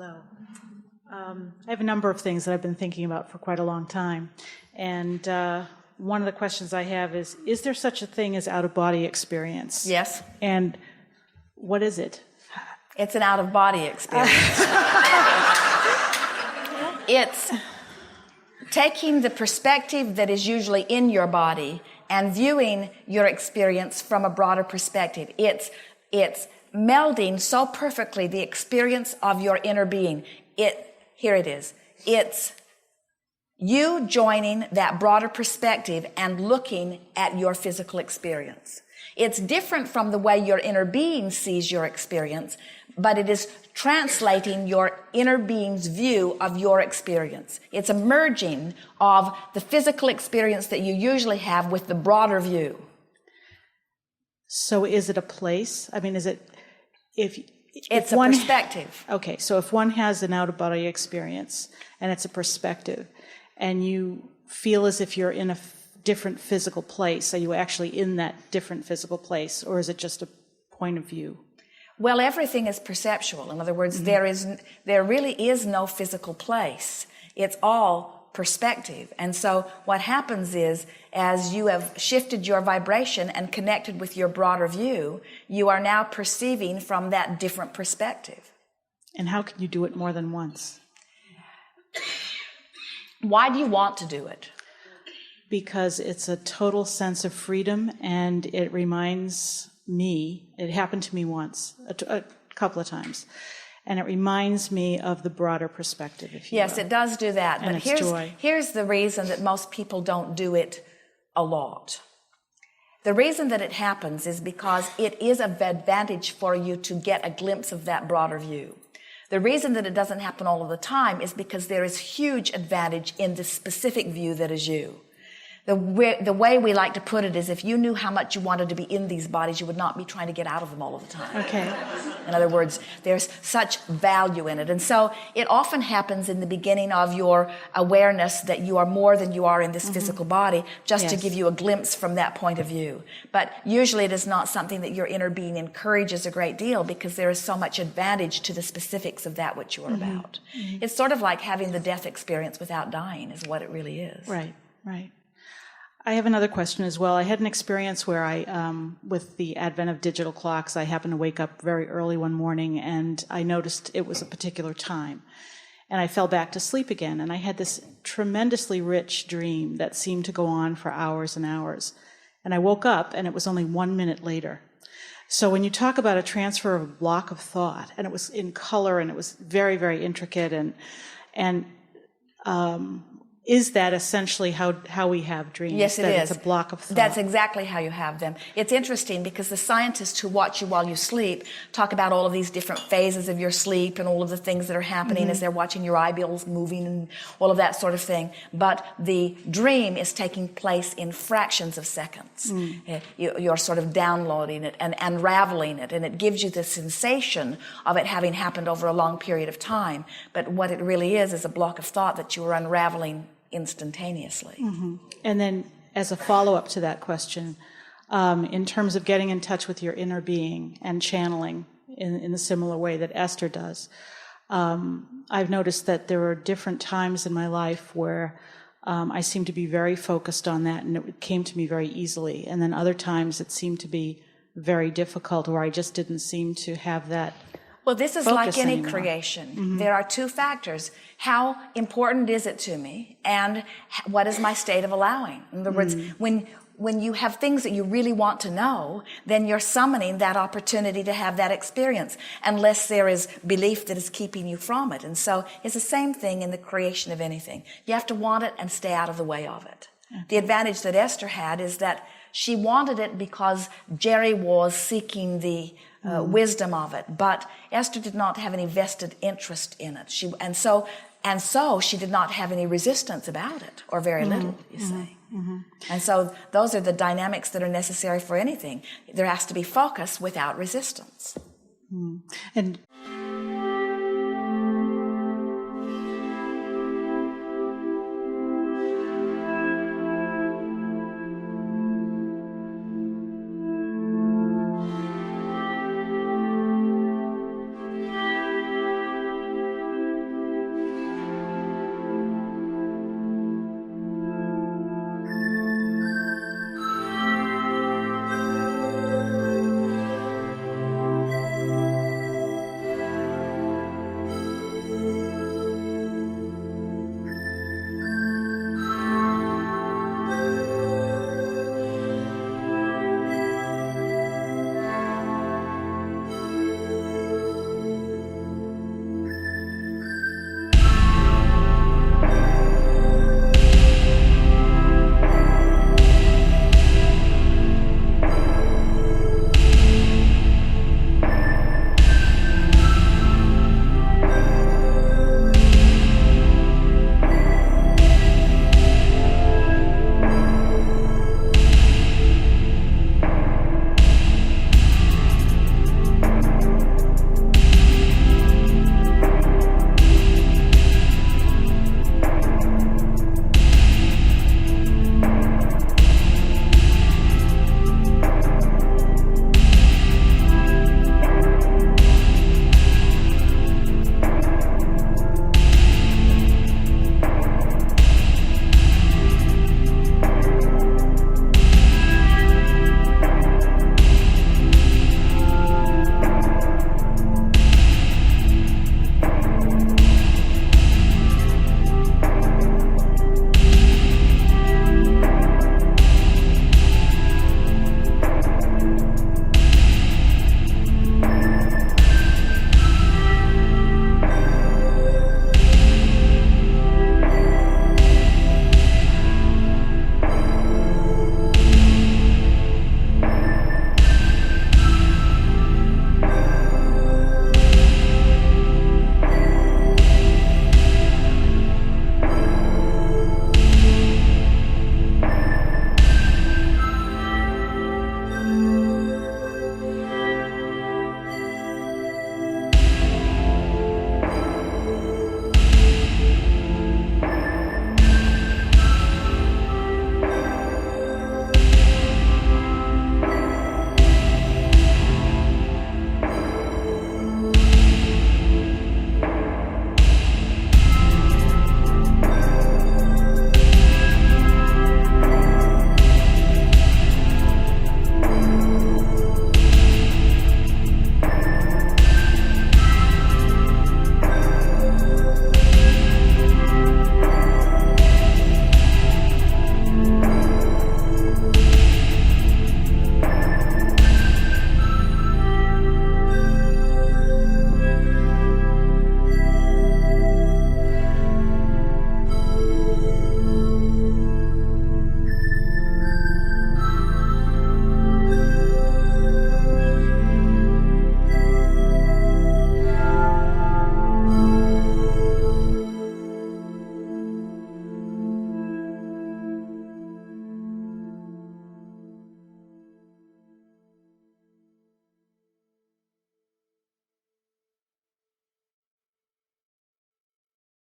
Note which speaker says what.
Speaker 1: Hello. I have a number of things that I've been thinking about for quite a long time. And one of the questions I have is there such a thing as out-of-body experience?
Speaker 2: Yes.
Speaker 1: And what is it?
Speaker 2: It's an out-of-body experience. It's taking the perspective that is usually in your body and viewing your experience from a broader perspective. It's melding so perfectly the experience of your inner being. Here it is. It's you joining that broader perspective and looking at your physical experience. It's different from the way your inner being sees your experience, but it is translating your inner being's view of your experience. It's a merging of the physical experience that you usually have with the broader view.
Speaker 1: So is it a place? I mean, is it,
Speaker 2: it's a perspective.
Speaker 1: Okay, so if one has an out-of-body experience and it's a perspective and you feel as if you're in a different physical place, are you actually in that different physical place, or is it just a point of view?
Speaker 2: Well, everything is perceptual. In other words, there really is no physical place. It's all perspective. And so what happens is, as you have shifted your vibration and connected with your broader view, you are now perceiving from that different perspective.
Speaker 1: And how can you do it more than once?
Speaker 2: Why do you want to do it?
Speaker 1: Because it's a total sense of freedom, and it reminds me, it happened to me once, a couple of times, and it reminds me of the broader perspective, if you will.
Speaker 2: Yes, it does do that.
Speaker 1: And
Speaker 2: but
Speaker 1: it's joy.
Speaker 2: Here's the reason that most people don't do it a lot. The reason that it happens is because it is of advantage for you to get a glimpse of that broader view. The reason that it doesn't happen all of the time is because there is huge advantage in the specific view that is you. The way we like to put it is, if you knew how much you wanted to be in these bodies, you would not be trying to get out of them all of the time.
Speaker 1: Okay.
Speaker 2: In other words, there's such value in it. And so it often happens in the beginning of your awareness that you are more than you are in this physical body, just to give you a glimpse from that point of view. But usually it is not something that your inner being encourages a great deal, because there is so much advantage to the specifics of that which you are about. It's sort of like having the death experience without dying is what it really is.
Speaker 1: Right, right. I have another question as well. I had an experience where with the advent of digital clocks, I happened to wake up very early one morning, and I noticed it was a particular time. And I fell back to sleep again, and I had this tremendously rich dream that seemed to go on for hours and hours. And I woke up, and it was only 1 minute later. So when you talk about a transfer of a block of thought, and it was in color, and it was very, very intricate, and is that essentially how we have dreams?
Speaker 2: Yes, it is.
Speaker 1: It's a block of thought.
Speaker 2: That's exactly how you have them. It's interesting because the scientists who watch you while you sleep talk about all of these different phases of your sleep and all of the things that are happening as they're watching your eyeballs moving and all of that sort of thing. But the dream is taking place in fractions of seconds. You're sort of downloading it and unraveling it, and it gives you the sensation of it having happened over a long period of time. But what it really is a block of thought that you are unraveling instantaneously.
Speaker 1: And then, as a follow-up to that question, in terms of getting in touch with your inner being and channeling in a similar way that Esther does, I've noticed that there are different times in my life where I seem to be very focused on that, and it came to me very easily. And then other times it seemed to be very difficult, where I just didn't seem to have that.
Speaker 2: Well, this is like any
Speaker 1: anymore.
Speaker 2: creation. There are two factors. How important is it to me? And what is my state of allowing? In other words, when you have things that you really want to know, then you're summoning that opportunity to have that experience, unless there is belief that is keeping you from it. And so it's the same thing in the creation of anything. You have to want it and stay out of the way of it. The advantage that Esther had is that she wanted it because Jerry was seeking the wisdom of it, but Esther did not have any vested interest in it. And so she did not have any resistance about it, or very little, you say. And so those are the dynamics that are necessary for anything. There has to be focus without resistance.
Speaker 1: And